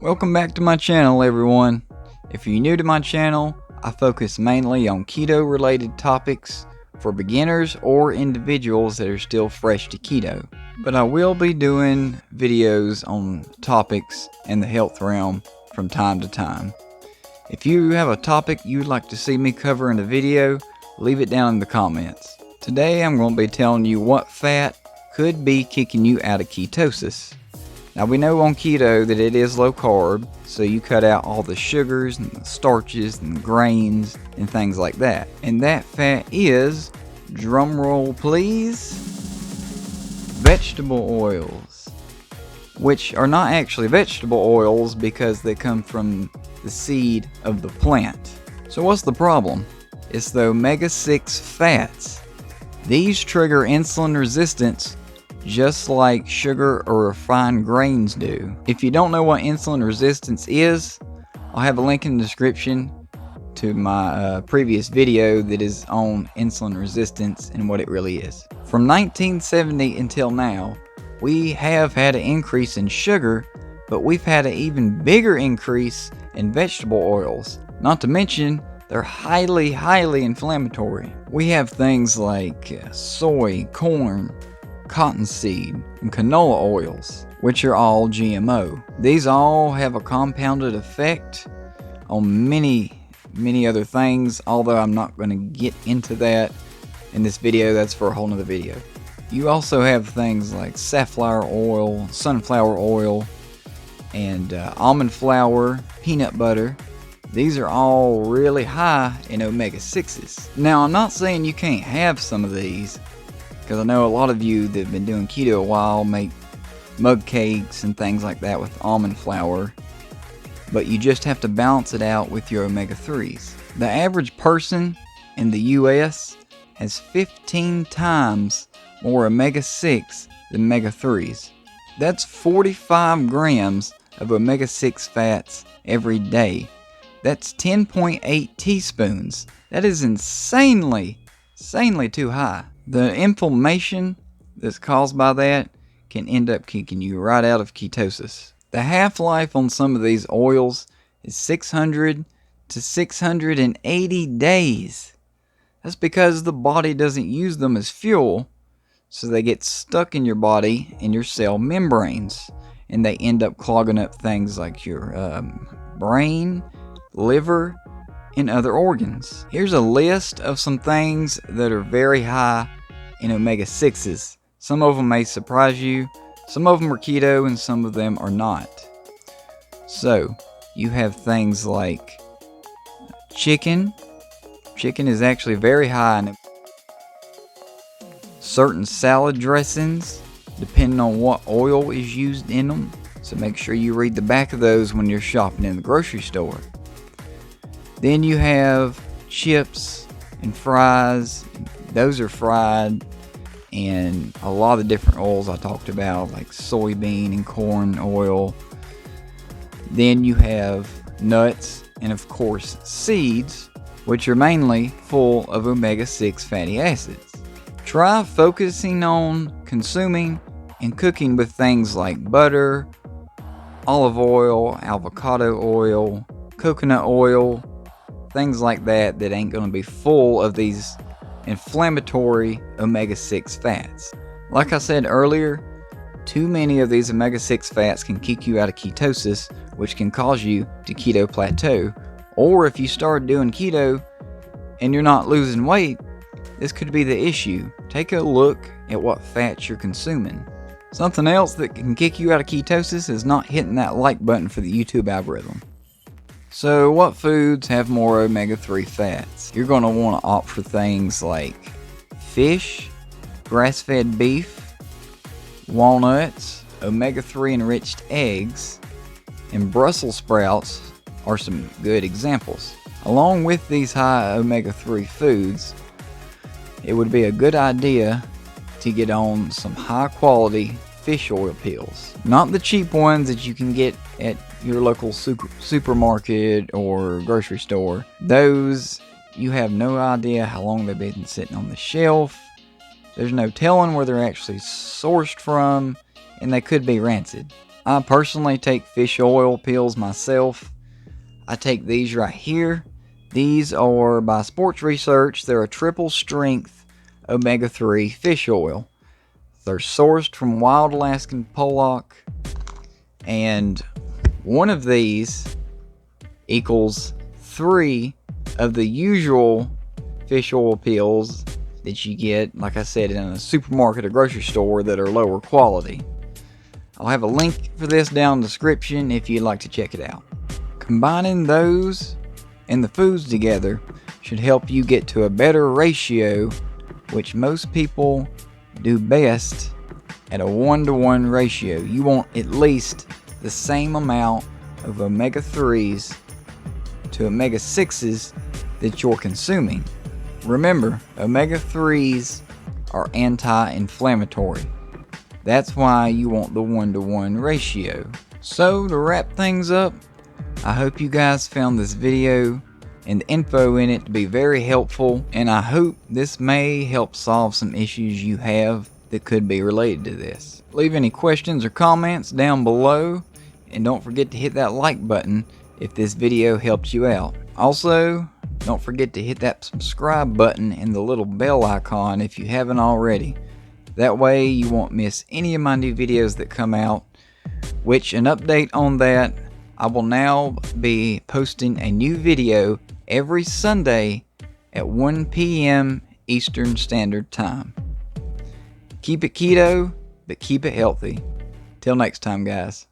Welcome back to my channel, everyone. If you're new to my channel, I focus mainly on keto related topics for beginners or individuals that are still fresh to keto. But I will be doing videos on topics in the health realm from time to time. If you have a topic you would like to see me cover in a video, leave it down in the comments. Today I'm going to be telling you what fat could be kicking you out of ketosis. Now we know on keto that it is low carb, so you cut out all the sugars and the starches and the grains and things like that. And that fat is, drum roll please, vegetable oils. Which are not actually vegetable oils because they come from the seed of the plant. So what's the problem? It's the omega-6 fats. These trigger insulin resistance just like sugar or refined grains do. If you don't know what insulin resistance is, I'll have a link in the description to my previous video that is on insulin resistance and what it really is. From 1970 until now, we have had an increase in sugar, but we've had an even bigger increase in vegetable oils. Not to mention, they're highly inflammatory. We have things like soy, corn, cottonseed, and canola oils, which are all GMO. These all have a compounded effect on many other things, although I'm not going to get into that in this video. That's for a whole nother video. You also have things like safflower oil, sunflower oil, and almond flour, peanut butter. These are all really high in omega-6s. Now, I'm not saying you can't have some of these, because I know a lot of you that have been doing keto a while make mug cakes and things like that with almond flour, but you just have to balance it out with your omega-3s. The average person in the US has 15 times more omega-6 than omega-3s. That's 45 grams of omega-6 fats every day. That's 10.8 teaspoons. That is insanely too high. The inflammation that's caused by that can end up kicking you right out of ketosis. The half-life on some of these oils is 600 to 680 days. That's because the body doesn't use them as fuel, so they get stuck in your body and your cell membranes, and they end up clogging up things like your brain, liver, and other organs. Here's a list of some things that are very high in omega-6s. Some of them may surprise you. Some of them are keto and some of them are not. So, you have things like chicken. Chicken is actually very high in certain salad dressings, depending on what oil is used in them. So make sure you read the back of those when you're shopping in the grocery store. Then you have chips and fries. Those are fried in a lot of different oils I talked about, like soybean and corn oil. Then you have nuts and of course seeds, which are mainly full of omega-6 fatty acids. Try focusing on consuming and cooking with things like butter, olive oil, avocado oil, coconut oil, things like that ain't going to be full of these inflammatory omega-6 fats. Like I said earlier, too many of these omega-6 fats can kick you out of ketosis, which can cause you to keto plateau. Or if you start doing keto and you're not losing weight, this could be the issue. Take a look at what fats you're consuming. Something else that can kick you out of ketosis is not hitting that like button for the YouTube algorithm. So what foods have more omega-3 fats? You're going to want to opt for things like fish, grass-fed beef, walnuts, omega-3 enriched eggs, and Brussels sprouts are some good examples. Along with these high omega-3 foods, it would be a good idea to get on some high-quality fish oil pills. Not the cheap ones that you can get at your local supermarket or grocery store. Those, you have no idea how long they've been sitting on the shelf. There's no telling where they're actually sourced from, and they could be rancid. I personally take fish oil pills myself. I take these right here. These are by Sports Research. They're a triple strength omega-3 fish oil. They're sourced from wild Alaskan pollock, and one of these equals 3 of the usual fish oil pills that you get, like I said, in a supermarket or grocery store that are lower quality. I'll have a link for this down in the description if you'd like to check it out. Combining those and the foods together should help you get to a better ratio, which most people do best at a 1-to-1 ratio. You want at least the same amount of omega-3s to omega-6s that you're consuming. Remember, omega-3s are anti-inflammatory. That's why you want the 1-to-1 ratio. So to wrap things up, I hope you guys found this video and the info in it to be very helpful, and I hope this may help solve some issues you have that could be related to this. Leave any questions or comments down below, and don't forget to hit that like button if this video helped you out. Also, don't forget to hit that subscribe button and the little bell icon if you haven't already. That way you won't miss any of my new videos that come out, which an update on that, I will now be posting a new video every Sunday at 1 p.m. Eastern Standard Time. Keep it keto, but keep it healthy. Till next time, guys.